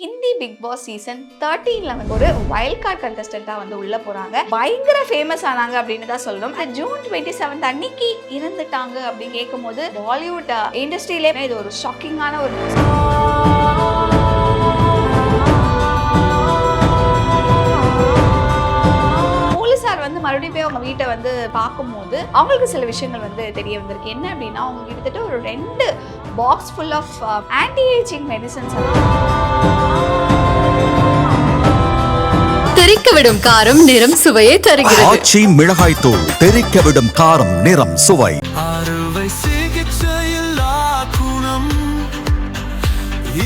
Hindi big Boss season 13ல வந்து ஒரு wild card கண்டஸ்டண்டா வந்து உள்ள போறாங்க. பயங்கர ஃபேமஸ் ஆனாங்க அப்படின்னு தான் சொல்லணும். ஜூன் 27 அன்னைக்கு இறந்துட்டாங்க அப்படின்னு கேட்கும்போது பாலிவுட் இண்டஸ்ட்ரியிலே இது ஒரு ஷாக்கிங்கான ஒரு வந்து மறுபடியும் போய் அவங்க வீட்டை வந்து பார்க்கும்போது அவங்களுக்கு சில விஷயங்கள் வந்து தெரிய வந்திருக்கு. என்ன அப்படின்னா, அவங்க கிட்டத்தட்ட ஒரு 2 box full of anti aging medicines தெறிக்கவிடும் காரம் நிறம் சுவையை தருகிறது. ஆச்சி மிளகாய் தூள் தெறிக்கவிடும் காரம் நிறம் சுவை. அறுவை சிகிச்சையில்லா குணம்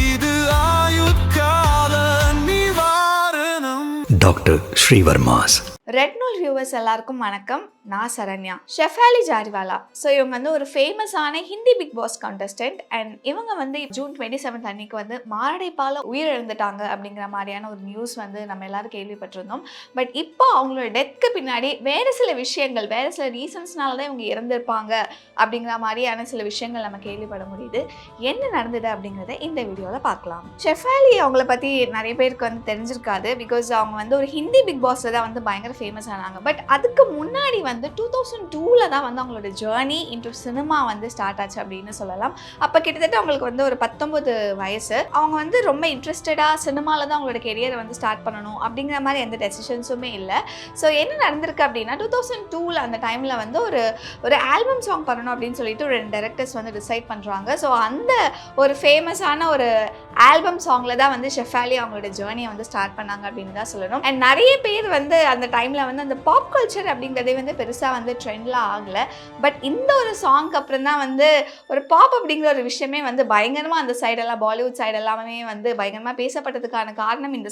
இது ஆயுட்கால நிவாரணம். டாக்டர் ஸ்ரீவர்மாஸ். ரெட் நூல் வியூவர்ஸ் எல்லாருக்கும் வணக்கம். நான் சரண்யா. ஷெஃபாலி ஜாரிவாலா. ஸோ இவங்க வந்து ஒரு ஃபேமஸான Hindi big boss contestant. And இவங்க வந்து ஜூன் 27 அன்னைக்கு வந்து மாரடைப்பால் உயிரிழந்துட்டாங்க அப்படிங்கிற மாதிரியான ஒரு நியூஸ் வந்து நம்ம எல்லாரும் கேள்விப்பட்டிருந்தோம். பட் இப்போ அவங்களோட டெத்துக்கு பின்னாடி வேறு சில விஷயங்கள், வேறு சில ரீசன்ஸ்னால தான் இவங்க இறந்துருப்பாங்க அப்படிங்கிற மாதிரியான சில விஷயங்கள் நம்ம கேள்விப்பட முடியுது. என்ன நடந்தது அப்படிங்கிறத இந்த வீடியோவில் பார்க்கலாம். ஷெஃபாலி அவங்கள பற்றி நிறைய பேருக்கு வந்து தெரிஞ்சிருக்காது. பிகாஸ் அவங்க வந்து ஒரு ஹிந்தி பிக் பாஸில் தான் வந்து பயங்கர ஃபேமஸ் ஆனாங்க. பட் அதுக்கு முன்னாடி வந்து 2002 தான் வந்து அவங்களோட ஜேர்னி இன்டு சினிமா வந்து ஸ்டார்ட் ஆச்சு அப்படின்னு சொல்லலாம். அப்போ கிட்டத்தட்ட அவங்களுக்கு வந்து ஒரு 19 வயசு. அவங்க வந்து ரொம்ப இன்ட்ரெஸ்டடாக சினிமாவில் தான் அவங்களோட கெரியரை வந்து ஸ்டார்ட் பண்ணணும் அப்படிங்கிற மாதிரி எந்த டெசிஷன்ஸுமே இல்லை. ஸோ என்ன நடந்திருக்கு அப்படின்னா, 2002 அந்த டைமில் வந்து ஒரு ஆல்பம் சாங் பண்ணணும் அப்படின்னு சொல்லிட்டு 2 டைரக்டர்ஸ் வந்து டிசைட் பண்ணுறாங்க. ஸோ அந்த ஒரு ஃபேமஸான ஒரு ஆல்பம் சாங்கில் தான் வந்து ஷெஃபாலி அவங்களோட ஜேர்னியை வந்து ஸ்டார்ட் பண்ணாங்க அப்படின்னு தான் சொல்லணும். அண்ட் நிறைய பேர் வந்து அந்த டைமில் வந்து அந்த பாப் கல்ச்சர் அப்படிங்கிறதே வந்து பெருசாக வந்து ட்ரெண்ட்லாம் ஆகலை. பட் இந்த ஒரு சாங்க்கு அப்புறம் தான் வந்து ஒரு பாப் அப்படிங்கிற ஒரு விஷயமே வந்து பயங்கரமாக அந்த சைடெல்லாம், பாலிவுட் சைடு எல்லாமே வந்து பயங்கரமாக பேசப்பட்டதுக்கான காரணம் இந்த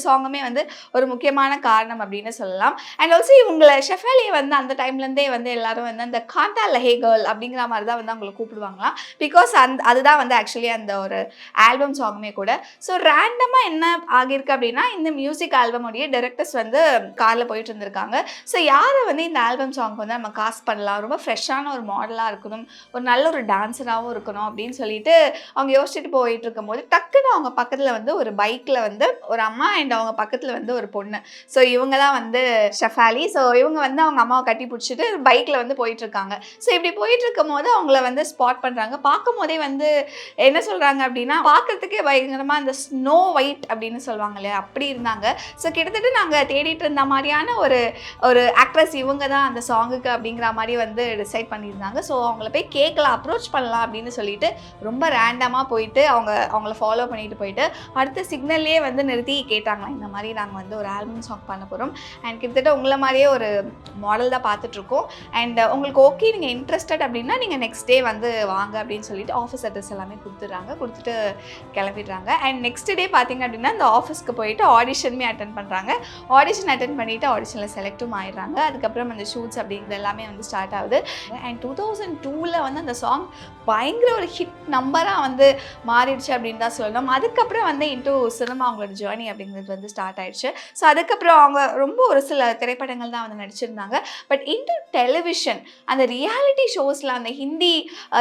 சாங்குமே வந்து ஒரு முக்கியமான காரணம் அப்படின்னு சொல்லலாம். அண்ட் ஆல்சோ இவங்களை ஷெஃபாலியை வந்து அந்த டைம்லேருந்தே வந்து எல்லாரும் வந்து அந்த காண்டா லஹே கேர்ள் அப்படிங்கிற மாதிரி தான் வந்து அவங்களை கூப்பிடுவாங்களாம். பிகாஸ் அதுதான் வந்து ஆக்சுவலி அந்த ஒரு ஆல்பம் சாங்குமே கூட. ஸோ ரேண்டமாக என்ன ஆகியிருக்கு அப்படின்னா, இந்த மியூசிக் ஆல்பமுடைய டைரக்டர்ஸ் வந்து காரில் போயிட்டு இருந்திருக்காங்க. ஸோ யாரை வந்து இந்த ஆல்பம் சாங்க்கு வந்து நம்ம காஸ்ட் பண்ணலாம், ரொம்ப ஃப்ரெஷ்ஷான ஒரு மாடலாக இருக்கணும், ஒரு நல்ல ஒரு டான்ஸராகவும் இருக்கணும் அப்படின்னு சொல்லிட்டு அவங்க யோசிச்சுட்டு போயிட்டு இருக்கும்போது டக்குன்னு அவங்க பக்கத்தில் வந்து ஒரு பைக்கில் வந்து ஒரு அம்மா அண்ட் அவங்க பக்கத்தில் வந்து ஒரு பொண்ணு. ஸோ இவங்க தான் வந்து ஷெஃபாலி. ஸோ இவங்க வந்து அவங்க அம்மாவை கட்டி பிடிச்சிட்டு பைக்கில் வந்து போயிட்டு இருக்காங்க. ஸோ இப்படி போயிட்டு இருக்கும் போது அவங்கள வந்து ஸ்பாட் பண்ணுறாங்க. பார்க்கும் போதே வந்து என்ன சொல்கிறாங்க அப்படின்னா, பார்க்கறதுக்கே பயங்கரமாக அந்த ஸ்னோ ஒயிட் அப்படின்னு சொல்லுவாங்க இல்லையா, அப்படி இருந்தாங்க. ஸோ கிட்டத்தட்ட நாங்கள் தேடிட்டு இருந்த மாதிரியான ஒரு ஆக்ட்ரஸ் இவங்க தான் அந்த சாங்குக்கு அப்படிங்கிற மாதிரி வந்து டிசைட் பண்ணியிருந்தாங்க. ஸோ அவங்கள போய் கேட்கலாம், அப்ரோச் பண்ணலாம் அப்படின்னு சொல்லிட்டு ரொம்ப ரேண்டமாக போயிட்டு அவங்கள ஃபாலோ பண்ணிட்டு போயிட்டு அடுத்த சிக்னல்லே வந்து நிறுத்தி கேட்டாங்களாம், இந்த மாதிரி நாங்கள் வந்து ஒரு ஆல்பம் சாங் பண்ண போகிறோம் அண்ட் கிட்டத்தட்ட உங்களை மாதிரியே ஒரு மாடல் தான் பார்த்துட்ருக்கோம் அண்ட் உங்களுக்கு ஓகே, நீங்கள் இன்ட்ரெஸ்டட் அப்படின்னா நீங்கள் நெக்ஸ்ட் டே வந்து வாங்க அப்படின்னு சொல்லிட்டு ஆஃபீஸ் அட்ரஸ் எல்லாமே கொடுத்துட்டு கிளம்பிடுறாங்க. அண்ட் நெக்ஸ்ட் டே பார்த்தீங்க அப்படின்னா இந்த ஆஃபீஸ்க்கு போயிட்டு ஆடிஷனுமே அட்டன் பண்ணுறாங்க. ஆடிஷன் அட்டன் பண்ணிவிட்டு ஆடிஷனில் செலக்டும் ஆயிடுறாங்க. அதுக்கப்புறம் அந்த ஷூட்ஸ் அப்படிங்கிறது எல்லாமே வந்து ஸ்டார்ட் ஆகுது. அண்ட் 2002 வந்து அந்த சாங் பயங்கர ஒரு ஹிட் நம்பராக வந்து மாறிடுச்சு அப்படின்னு தான் சொல்லணும். அதுக்கப்புறம் வந்து இன்டூ சினிமா அவங்களோட ஜேர்னி அப்படிங்கிறது வந்து ஸ்டார்ட் ஆயிடுச்சு. ஸோ அதுக்கப்புறம் அவங்க ரொம்ப ஒரு சில திரைப்படங்கள் தான் வந்து நடிச்சிருந்தாங்க. பட் இன்டூ டெலிவிஷன் அந்த ரியாலிட்டி ஷோஸில், அந்த ஹிந்தி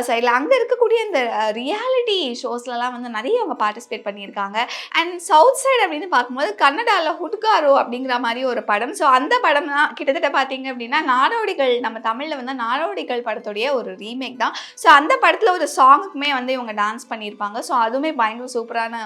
சைடில் அங்கே இருக்கக்கூடிய அந்த ரியாலிட்டி ஷோஸ்லலாம் வந்து நிறைய அவங்க பார்ட்டிசிபேட் பண்ணியிருக்காங்க. அண்ட் சவுத் சைடு அப்படின்னு பார்க்கும்போது கன்னடாவில் ஹுட்காரோ அப்படிங்கிற மாதிரி ஒரு படம். ஸோ அந்த படம்லாம் கிட்டத்தட்ட பார்த்தீங்க அப்படின்னா நாடோடிகள், நம்ம தமிழில் வந்து நாடோடிகள் படத்துடைய ஒரு ரீமேக் தான். ஸோ அந்த படத்தில் ஒரு சாங்குக்குமே வந்து இவங்க டான்ஸ் பண்ணியிருப்பாங்க. ஸோ அதுவுமே பயங்கர சூப்பரான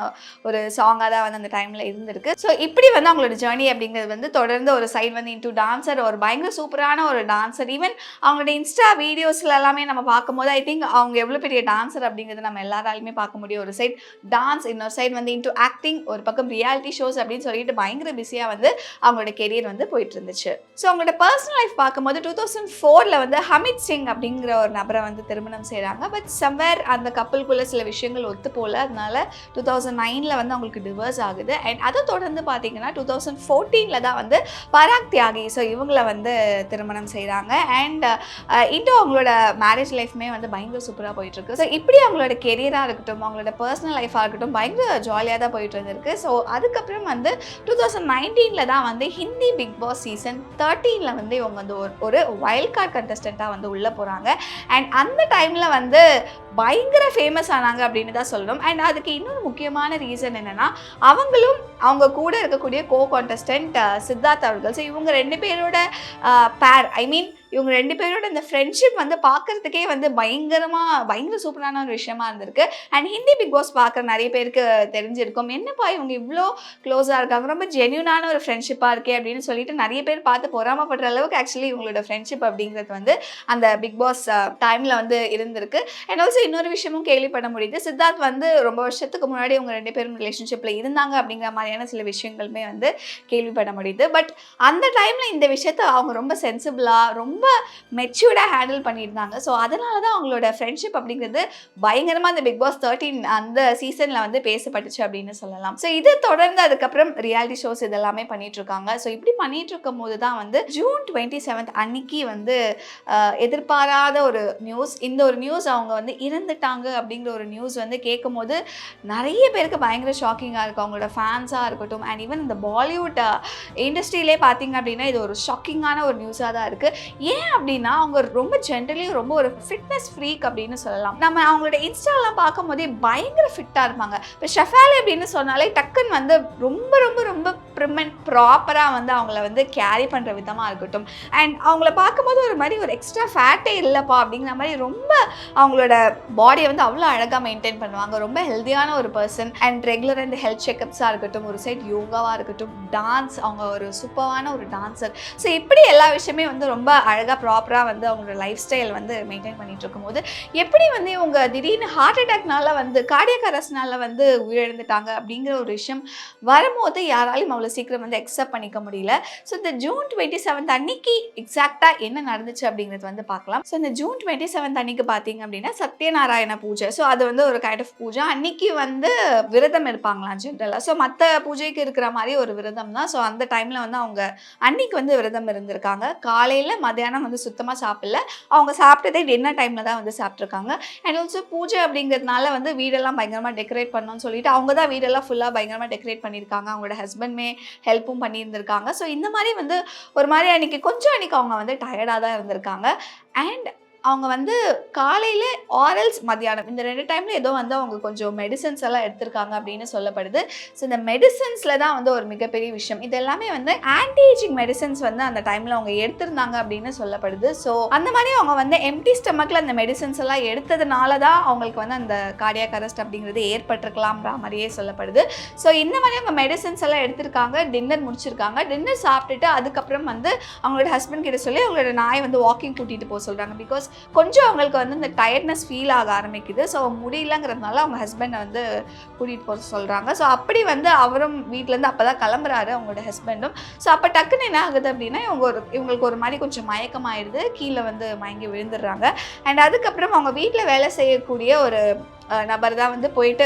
ஒரு சாங்காக தான் வந்து அந்த டைமில் இருந்திருக்கு. ஸோ இப்படி வந்து அவங்களோட ஜேர்னி அப்படிங்கிறது வந்து தொடர்ந்து ஒரு சைடு வந்து இன்டூ டான்ஸர், ஒரு பயங்கர சூப்பரான ஒரு டான்ஸர். ஈவன் அவங்களோட இன்ஸ்டா வீடியோஸ்ல எல்லாமே நம்ம பார்க்கும்போது ஐ திங்க் அவங்க எவ்வளோ பெரிய டான்ஸர் அப்படிங்கிறது நம்ம எல்லாராலுமே பார்க்க முடியும். ஒரு சைடு டான்ஸ், இன்னொரு சைடு வந்து இன்டூ ஆக்டிங், ஒரு பக்கம் ரியாலிட்டி ஷோஸ் அப்படின்னு சொல்லிட்டு பயங்கர பிஸியாக வந்து அவங்களோட கெரியர் வந்து போயிட்டு இருந்துச்சு. ஸோ அவங்களோட பர்சனல் லைஃப் பார்க்கும்போது 2004 வந்து ஹமித் சிங் அப்படிங்கிற ஒரு நபரை வந்து திருமணம் செய்கிறாங்க. பட் சம்வேர் அந்த கப்பலுக்குள்ளே சில விஷயங்கள் ஒத்து போல, அதனால 2009 வந்து அவங்களுக்கு டிவோர்ஸ் ஆகுது. அண்ட் அதை தொடர்ந்து பார்த்தீங்கன்னா 2014 தான் வந்து பராக் தியாகி, ஸோ இவங்களை வந்து திருமணம் செய்கிறாங்க. அண்ட் இன்னும் அவங்களோட மேரேஜ் லைஃப்மே வந்து பயங்கர சூப்பராக போயிட்டுருக்கு. ஸோ இப்படி அவங்களோட கெரியராக இருக்கட்டும், அவங்களோட பர்சனல் லைஃபாக இருக்கட்டும் பயங்கர ஜாலியாக தான் போயிட்டு இருந்திருக்கு. ஸோ அதுக்கப்புறம் வந்து 2019 தான் வந்து ஹிந்தி பிக் பாஸ் சீசன் 13 வந்து இவங்க அவங்க வந்து ஒரு வைல்ட் கார்டு கண்டஸ்டண்ட்டாக வந்து உள்ளே போகிறாங்க. அண்ட் அந்த டைமில் வந்து பயங்கர ஃபேமஸ் ஆனாங்க அப்படின்னு தான் சொல்லணும். அண்ட் அதுக்கு இன்னொரு முக்கியமான ரீசன் என்னென்னா, அவங்களும் அவங்க கூட இருக்கக்கூடிய கான்டெஸ்டன்ட் சித்தார்த் அவர்கள். ஸோ இவங்க 2 பேரோட பேர், இவங்க 2 பேரோட இந்த ஃப்ரெண்ட்ஷிப் வந்து பார்க்குறதுக்கே வந்து பயங்கர சூப்பரான ஒரு விஷயமா இருந்திருக்கு. அண்ட் ஹிந்தி பிக் பாஸ் பார்க்குற நிறைய பேருக்கு தெரிஞ்சிருக்கும், என்னப்பா இவங்க இவ்வளோ க்ளோஸாக இருக்காங்க, ரொம்ப ஜென்யூனான ஒரு ஃப்ரெண்ட்ஷிப்பாக இருக்கே அப்படின்னு சொல்லிட்டு நிறைய பேர் பார்த்து பொறாமப்படுற அளவுக்கு ஆக்சுவலி இவங்களோட ஃப்ரெண்ட்ஷிப் அப்படிங்கிறது வந்து அந்த பிக் பாஸ் டைமில் வந்து இருந்திருக்கு. அண்ட் ஆல்சோ இன்னொரு விஷயமும் கேள்விப்பட முடியுது, சித்தார்த் வந்து ரொம்ப வருஷத்துக்கு முன்னாடி இவங்க 2 பேரும் ரிலேஷன்ஷிப்பில் இருந்தாங்க அப்படிங்கிற மாதிரியான சில விஷயங்களுமே வந்து கேள்விப்பட முடியுது. பட் அந்த டைமில் இந்த விஷயத்தை அவங்க ரொம்ப சென்சிபிளாக ரொம்ப மெச்சூர்டாக ஹேண்டில் பண்ணியிருந்தாங்க. ஸோ அதனால தான் அவங்களோட ஃப்ரெண்ட்ஷிப் அப்படிங்கிறது பயங்கரமாக அந்த பிக் பாஸ் 13 அந்த சீசனில் வந்து பேசப்பட்டுச்சு அப்படின்னு சொல்லலாம். ஸோ இது தொடர்ந்து அதுக்கப்புறம் ரியாலிட்டி ஷோஸ் இதெல்லாமே பண்ணிட்டு இருக்காங்க. ஸோ இப்படி பண்ணிட்டு இருக்கும் போது தான் வந்து ஜூன் 27 அன்னைக்கு வந்து எதிர்பாராத ஒரு நியூஸ், இந்த ஒரு நியூஸ் அவங்க வந்து இறந்துட்டாங்க அப்படிங்கிற ஒரு நியூஸ் வந்து கேட்கும் போது நிறைய பேருக்கு பயங்கர ஷாக்கிங்காக இருக்கும். அவங்களோட ஃபேன்ஸாக இருக்கட்டும் அண்ட் ஈவன் இந்த பாலிவுட் இண்டஸ்ட்ரியிலே பார்த்தீங்க அப்படின்னா இது ஒரு ஷாக்கிங்கான ஒரு நியூஸாக தான் இருக்குது. ஏன் அப்படின்னா அவங்க ரொம்ப ஜென்ரலி ரொம்ப ஒரு ஃபிட்னஸ் ஃப்ரீக் அப்படின்னு சொல்லலாம். நம்ம அவங்களோட இன்ஸ்டாலாம் பார்க்கும் போதே பயங்கர ஃபிட்டாக இருப்பாங்க. இப்போ ஷெஃபாலி அப்படின்னு சொன்னாலே டக்குன்னு வந்து ரொம்ப ரொம்ப ரொம்ப ப்ராப்பராக வந்து அவங்கள வந்து கேரி பண்ணுற விதமாக இருக்கட்டும் அண்ட் அவங்கள பார்க்கும்போது ஒரு மாதிரி ஒரு எக்ஸ்ட்ரா ஃபேட்டே இல்லைப்பா அப்படிங்கிற மாதிரி ரொம்ப அவங்களோட பாடியை வந்து அவ்வளோ அழகாக மெயின்டைன் பண்ணுவாங்க. ரொம்ப ஹெல்த்தியான ஒரு பர்சன் அண்ட் ரெகுலராக இந்த ஹெல்த் செக்கப்ஸாக இருக்கட்டும், ஒரு சைட் யோகாவாக இருக்கட்டும், டான்ஸ், அவங்க ஒரு சூப்பரான ஒரு டான்ஸர். ஸோ இப்படி எல்லா விஷயமே வந்து ரொம்ப அழகாக ப்ராப்பராக வந்து அவங்களோட லைஃப் ஸ்டைல் வந்து மெயின்டைன் பண்ணிட்டு இருக்கும்போது எப்படி வந்து இவங்க திடீர்னு ஹார்ட் அட்டாக்னால வந்து கார்டியக் அரெஸ்ட்னால வந்து உயிரிழந்துட்டாங்க அப்படிங்கிற ஒரு விஷயம் வரும்போது யாராலையும் அவ்வளோ சீக்கிரம் வந்து அக்செப்ட் பண்ணிக்க முடியல. ஸோ இந்த ஜூன் 27 அன்னைக்கு எக்ஸாக்டாக என்ன நடந்துச்சு அப்படிங்கிறது வந்து பார்க்கலாம். ஸோ இந்த ஜூன் 27 அன்னைக்கு பார்த்தீங்க அப்படின்னா சத்யநாராயண பூஜை. ஸோ அது வந்து ஒரு கைண்ட் ஆஃப் பூஜை. அன்னைக்கு வந்து விரதம் இருப்பாங்களாம் ஜென்ரலாக. ஸோ மற்ற பூஜைக்கு இருக்கிற மாதிரி ஒரு விரதம் தான். ஸோ அந்த டைமில் வந்து அவங்க அன்னைக்கு வந்து விரதம் இருந்திருக்காங்க. காலையில் மத்தியானம் வந்து சுத்தமாக சாப்பிடல. அவங்க சாப்பிட்டதே டின்னர் டைமில் தான் வந்து சாப்பிட்ருக்காங்க. அண்ட் ஆல்சோ பூஜை அப்படிங்கிறதுனால வந்து வீடெல்லாம் பயங்கரமாக டெக்கரேட் பண்ணணும்னு சொல்லிட்டு அவங்க தான் வீடெல்லாம் ஃபுல்லாக பயங்கரமாக டெக்கரேட் பண்ணியிருக்காங்க. அவங்களோட ஹஸ்பண்ட்மே ஹெல்ப்பும் பண்ணியிருந்திருக்காங்க. ஸோ இந்த மாதிரி வந்து ஒரு மாதிரி அன்றைக்கி அவங்க வந்து டயர்டாக தான் இருந்திருக்காங்க. அண்ட் அவங்க வந்து காலையில் ஆரல்ஸ் மத்தியானம் இந்த 2 டைமில் ஏதோ வந்து அவங்க கொஞ்சம் மெடிசன்ஸ் எல்லாம் எடுத்திருக்காங்க அப்படின்னு சொல்லப்படுது. ஸோ இந்த மெடிசன்ஸில் தான் வந்து ஒரு மிகப்பெரிய விஷயம். இது எல்லாமே வந்து ஆன்டி ஏஜிங் மெடிசன்ஸ் வந்து அந்த டைமில் அவங்க எடுத்திருந்தாங்க அப்படின்னு சொல்லப்படுது. ஸோ அந்த மாதிரி அவங்க வந்து எம்டி ஸ்டமக்கில் அந்த மெடிசன்ஸ் எல்லாம் எடுத்ததுனால தான் அவங்களுக்கு வந்து அந்த கார்டியாக் அரெஸ்ட் அப்படிங்கிறது ஏற்பட்டிருக்கலாம்ன்ற மாதிரியே சொல்லப்படுது. ஸோ இந்த மாதிரி அவங்க மெடிசன்ஸ் எல்லாம் எடுத்திருக்காங்க, டின்னர் முடிச்சிருக்காங்க. டின்னர் சாப்பிட்டுட்டு அதுக்கப்புறம் வந்து அவங்களோட ஹஸ்பண்ட் கிட்ட சொல்லி அவங்களோட நாய் வந்து வாக்கிங் கூட்டிகிட்டு போக சொல்கிறாங்க. பிகாஸ் கொஞ்சம் அவங்களுக்கு வந்து இந்த டயர்ட்னஸ் ஃபீல் ஆக ஆரம்பிக்குது. ஸோ முடியலங்கிறதுனால அவங்க ஹஸ்பண்டை வந்து கூட்டிகிட்டு போக சொல்கிறாங்க. ஸோ அப்படி வந்து அவரும் வீட்டிலேருந்து அப்போ தான் கிளம்புறாரு அவங்களோட ஹஸ்பண்டும். ஸோ அப்போ டக்குன்னு என்ன ஆகுது அப்படின்னா இவங்களுக்கு ஒரு மாதிரி கொஞ்சம் மயக்கமாயிடுது, கீழே வந்து மயங்கி விழுந்துடுறாங்க. அண்ட் அதுக்கப்புறம் அவங்க வீட்டில் வேலை செய்யக்கூடிய ஒரு நபர் தான் வந்து போயிட்டு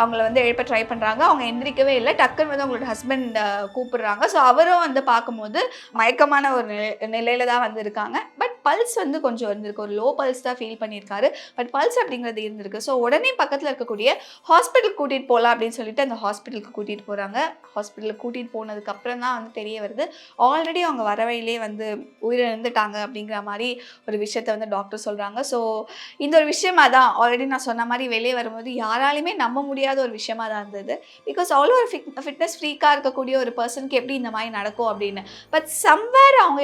அவங்கள வந்து எழுப்ப ட்ரை பண்ணுறாங்க. அவங்க எந்திரிக்கவே இல்லை. டக்குன்னு வந்து அவங்களோட ஹஸ்பண்ட் கூப்பிடுறாங்க. ஸோ அவரும் வந்து பார்க்கும்போது மயக்கமான ஒரு நிலையில தான் வந்து இருக்காங்க. பட் பல்ஸ் வந்து கொஞ்சம் இருந்திருக்கு, ஒரு லோ பல்ஸ் தான் ஃபீல் பண்ணியிருக்காரு. பட் பல்ஸ் அப்படிங்கிறது இருந்திருக்கு. ஸோ உடனே பக்கத்தில் இருக்கக்கூடிய ஹாஸ்பிட்டலுக்கு கூட்டிகிட்டு போகலாம் அப்படின்னு சொல்லிட்டு அந்த ஹாஸ்பிட்டலுக்கு கூட்டிகிட்டு போகிறாங்க. ஹாஸ்பிட்டலுக்கு கூட்டிகிட்டு போனதுக்கப்புறம் தான் வந்து தெரிய வருது ஆல்ரெடி அவங்க வர வழியிலே வந்து உயிரிழந்துட்டாங்க அப்படிங்கிற மாதிரி ஒரு விஷயத்த வந்து டாக்டர் சொல்கிறாங்க. ஸோ இந்த ஒரு விஷயமா தான் ஆல்ரெடி நான் சொன்ன மாதிரி வெளியே வரும்போது யாராலையுமே நம்ப முடியாத ஒரு விஷயமா தான் இருந்தது. பிகாஸ் அவ்வளோ ஒரு ஃபிட்னஸ் ஃப்ரீக்காக இருக்கக்கூடிய ஒரு பர்சனுக்கு எப்படி இந்த மாதிரி நடக்கும் அப்படின்னு. பட் சம்வேர் அவங்க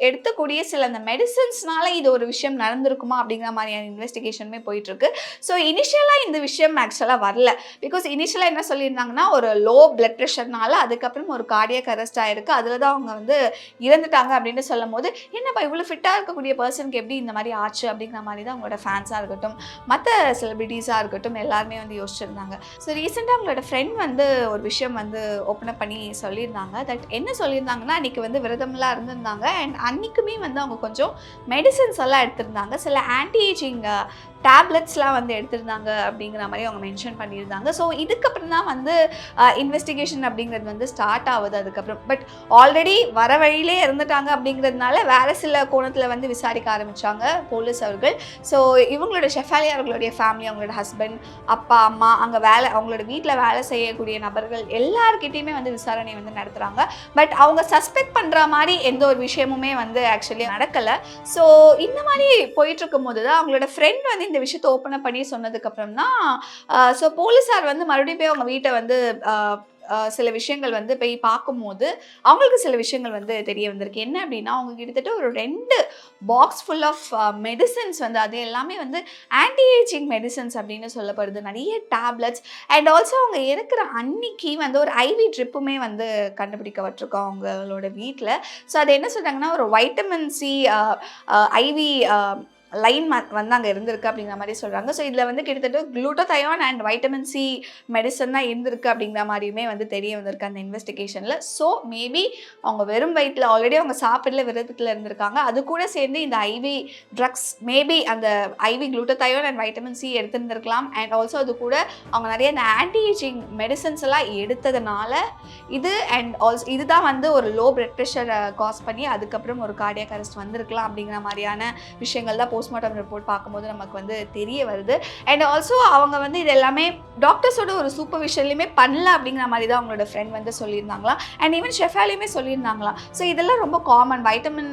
எடுக்கக்கூடிய சில அந்த மெடிசன்ஸ்னால இது ஒரு விஷயம் நடந்திருக்குமா அப்படிங்கிற மாதிரியான இன்வெஸ்டிகேஷனுமே போயிட்டுருக்கு. ஸோ இனிஷியலாக இந்த விஷயம் ஆக்சுவலாக வரல. பிகாஸ் இனிஷியலாக என்ன சொல்லியிருந்தாங்கன்னா ஒரு லோ பிளட் ப்ரெஷர்னால அதுக்கப்புறம் ஒரு கார்டியாக் அரெஸ்ட் ஆகிருக்கு, அதில் தான் அவங்க வந்து இறந்துட்டாங்க அப்படின்னு சொல்லும் போது என்னப்பா இவ்வளோ ஃபிட்டாக இருக்கக்கூடிய பர்சனுக்கு எப்படி இந்த மாதிரி ஆச்சு அப்படிங்கிற மாதிரி தான் அவங்களோட ஃபேன்ஸாக இருக்கட்டும் மற்ற செலிபிரிட்டிஸாக இருக்கட்டும் எல்லாருமே வந்து யோசிச்சிருந்தாங்க. ஸோ ரீசெண்டாக அவங்களோட ஃப்ரெண்ட் வந்து ஒரு விஷயம் வந்து ஓப்பன் அப் பண்ணி சொல்லியிருந்தாங்க. தட் என்ன சொல்லியிருந்தாங்கன்னா அன்றைக்கி வந்து விரதம்லாம் இருந்திருந்தாங்க. அண்ட் அன்றைக்குமே வந்து அவங்க கொஞ்சம் மெடிசன்ஸ் எல்லாம் எடுத்திருந்தாங்க, சில ஆன்டி ஏஜிங் டேப்லெட்ஸ்லாம் வந்து எடுத்திருந்தாங்க அப்படிங்கிற மாதிரி அவங்க மென்ஷன் பண்ணியிருந்தாங்க. ஸோ இதுக்கப்புறம் தான் வந்து இன்வெஸ்டிகேஷன் அப்படிங்கிறது வந்து ஸ்டார்ட் ஆகுது அதுக்கப்புறம். பட் ஆல்ரெடி வர வழியிலே இருந்துட்டாங்க அப்படிங்கிறதுனால வேறு சில கோணத்தில் வந்து விசாரிக்க ஆரம்பித்தாங்க போலீஸ் அவர்கள். ஸோ இவங்களோட ஷெஃபாலி அவர்களுடைய ஃபேமிலி, அவங்களோட ஹஸ்பண்ட், அப்பா, அம்மா, அங்கே அவங்களோட வீட்டில் வேலை செய்யக்கூடிய நபர்கள் எல்லார்கிட்டையுமே வந்து விசாரணை வந்து நடத்துகிறாங்க. பட் அவங்க சஸ்பெக்ட் பண்ணுற மாதிரி எந்த ஒரு விஷயமுமே வந்து ஆக்சுவலி நடக்கலை. ஸோ இந்த மாதிரி போயிட்டு இருக்கும் போது தான் அவங்களோட ஃப்ரெண்ட் வந்து இந்த விஷயத்தை ஓப்பன் அப் பண்ணி சொன்னதுக்கப்புறம் தான் ஸோ போலீஸார் வந்து மறுபடியும் போய் அவங்க வீட்டை வந்து சில விஷயங்கள் வந்து போய் பார்க்கும்போது அவங்களுக்கு சில விஷயங்கள் வந்து தெரிய வந்திருக்கு. என்ன அப்படின்னா, அவங்க கிட்டத்தட்ட ஒரு 2 பாக்ஸ் ஃபுல் ஆஃப் மெடிசன்ஸ் வந்து அது எல்லாமே வந்து ஆன்டி ஏஜிங் மெடிசன்ஸ் அப்படின்னு சொல்லப்படுது. நிறைய டேப்லெட்ஸ் அண்ட் ஆல்சோ அவங்க இருக்கிற அன்னைக்கு வந்து ஒரு ஐவி ட்ரிப்புமே வந்து கண்டுபிடிக்கப்பட்டிருக்கோம் அவங்களோட வீட்டில். ஸோ அது என்ன சொல்கிறாங்கன்னா, ஒரு வைட்டமின் சி ஐவி லைன் வந்து அங்கே இருந்திருக்கு அப்படிங்கிற மாதிரி சொல்கிறாங்க. ஸோ இதில் வந்து கிட்டத்தட்ட குளூட்டோதையான் அண்ட் வைட்டமின் சி மெடிசன் தான் இருந்திருக்கு அப்படிங்கிற மாதிரியுமே வந்து தெரிய வந்திருக்கு அந்த இன்வெஸ்டிகேஷனில். ஸோ மேபி அவங்க வெறும் வயிற்றில் ஆல்ரெடி அவங்க சாப்பிடல விரதத்தில் இருந்திருக்காங்க. அது கூட சேர்ந்து இந்த ஐவி ட்ரக்ஸ் மேபி அந்த IV glutathione and vitamin C எடுத்திருந்திருக்கலாம். அண்ட் ஆல்சோ அது கூட அவங்க நிறைய இந்த ஆன்டி ஏஜிங் மெடிசன்ஸ் எல்லாம் எடுத்ததுனால இது அண்ட் ஆல்சோ இதுதான் வந்து ஒரு லோ பிளட் ப்ரெஷரை காஸ் பண்ணி அதுக்கப்புறம் ஒரு கார்டியாக் அரெஸ்ட் வந்திருக்கலாம் அப்படிங்கிற மாதிரியான விஷயங்கள் தான் போஸ்ட்மார்ட்டம் ரிப்போர்ட் பார்க்கும்போது நமக்கு வந்து தெரிய வருது. அண்ட் ஆல்சோ அவங்க வந்து இது எல்லாமே டாக்டர்ஸோட ஒரு சூப்பர்விஷன்லையுமே பண்ணல அப்படிங்கிற மாதிரி தான் அவங்களோட ஃப்ரெண்ட் வந்து சொல்லியிருந்தாங்களாம். அண்ட் ஈவன் ஷெஃபாலியுமே சொல்லியிருந்தாங்களாம். ஸோ இதெல்லாம் ரொம்ப காமன், வைட்டமின்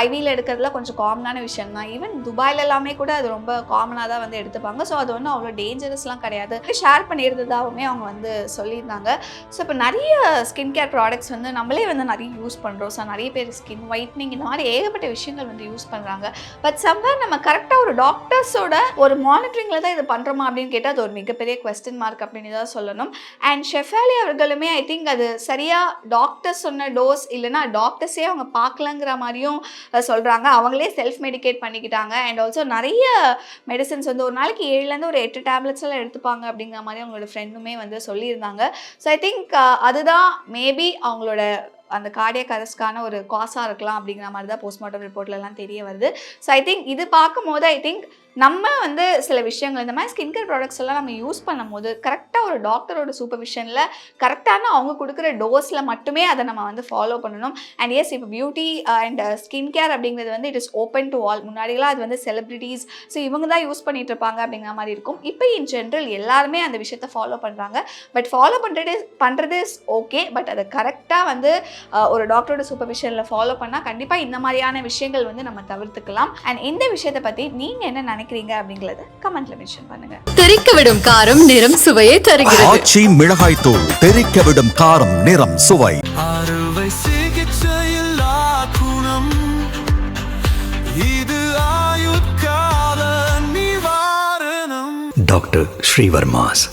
ஐவியில் எடுக்கிறதுலாம் கொஞ்சம் காமனான விஷயம் தான். ஈவன் துபாயில் எல்லாமே கூட அது ரொம்ப காமனாக தான் வந்து எடுத்துப்பாங்க. ஸோ அது ஒன்றும் அவ்வளோ டேஞ்சரஸ்லாம் கிடையாது. ஷேர் பண்ணியிருந்ததாகவுமே அவங்க வந்து சொல்லியிருந்தாங்க. ஸோ இப்போ நிறைய ஸ்கின் கேர் ப்ராடக்ட்ஸ் வந்து நம்மளே வந்து நிறைய யூஸ் பண்ணுறோம். ஸோ நிறைய பேர் ஸ்கின் ஒயிட்னிங் இந்த மாதிரி ஏகப்பட்ட விஷயங்கள் வந்து யூஸ் பண்ணுறாங்க. பட் சம்வேர் நம்ம கரெக்டாக ஒரு டாக்டர்ஸோட ஒரு மானிட்டரிங்கில் தான் இது பண்ணுறோமா அப்படின்னு கேட்டால் அது ஒரு மிகப்பெரிய குவெஸ்டின் மார்க் அப்படின்னு தான் சொல்லணும். அண்ட் ஷெஃபாலி அவர்களுமே ஐ திங்க் அது சரியாக டாக்டர்ஸ் சொன்ன டோஸ் இல்லைனா டாக்டர்ஸே அவங்க பார்க்கலங்கிற மாதிரியும் சொல்கிறாங்க. அவங்களே செல்ஃப் மெடிகேட் பண்ணிக்கிட்டாங்க. அண்ட் ஆல்சோ நிறைய மெடிசன்ஸ் வந்து ஒரு நாளைக்கு 7லேருந்து ஒரு 8 டேப்லெட்ஸ் எல்லாம் எடுத்துப்பாங்க அப்படிங்கிற மாதிரி அவங்களோட ஃப்ரெண்டுமே வந்து சொல்லியிருந்தாங்க. ஸோ ஐ திங்க் அதுதான் மேபி அவங்களோட அந்த கார்டியாக் அரெஸ்ட்கான ஒரு காசாக இருக்கலாம் அப்படிங்கிற மாதிரி தான் போஸ்ட்மார்ட்டம் ரிப்போர்ட்லலாம் தெரிய வருது. ஸோ ஐ திங்க் இது பார்க்கும்போது ஐ திங்க் நம்ம வந்து சில விஷயங்கள் இந்த மாதிரி ஸ்கின் கேர் ப்ராடக்ட்ஸ் எல்லாம் நம்ம யூஸ் பண்ணும்போது கரெக்டாக ஒரு டாக்டரோட சூப்பர்விஷனில் கரெக்டான அவங்க கொடுக்குற டோஸில் மட்டுமே அதை நம்ம வந்து ஃபாலோ பண்ணணும். அண்ட் எஸ் இப்போ பியூட்டி அண்ட் ஸ்கின் கேர் அப்படிங்கிறது வந்து it is open to all. முன்னாடிலாம் அது வந்து செலிப்ரிட்டிஸ் ஸோ இவங்க தான் யூஸ் பண்ணிட்டு இருப்பாங்க அப்படிங்கிற மாதிரி இருக்கும். இப்போ இன் ஜென்ரல் எல்லாருமே அந்த விஷயத்தை ஃபாலோ பண்ணுறாங்க. பட் ஃபாலோ பண்ணுறது ஓகே, பட் அதை கரெக்டாக வந்து ஒரு டாக்டரோட சூப்பர்விஷனில் ஃபாலோ பண்ணால் கண்டிப்பாக இந்த மாதிரியான விஷயங்கள் வந்து நம்ம தவிர்த்துக்கலாம். அண்ட் இந்த விஷயத்தை பற்றி நீங்கள் என்ன நினைக்கிறீங்க அப்படிங்கிறத கமெண்ட்ல மென்ஷன் பண்ணுங்க. தெறிக்க விடும் காரம் நிறம் சுவையை தருகிறது. ஆச்சி மிளகாய் தூள் தெறிக்க விடும் காரம் நிறம் சுவை. அறுவை சிகிச்சையில்லா குணம் இது ஆயுட்கால நிவாரணம். டாக்டர் ஸ்ரீவர்மாஸ்.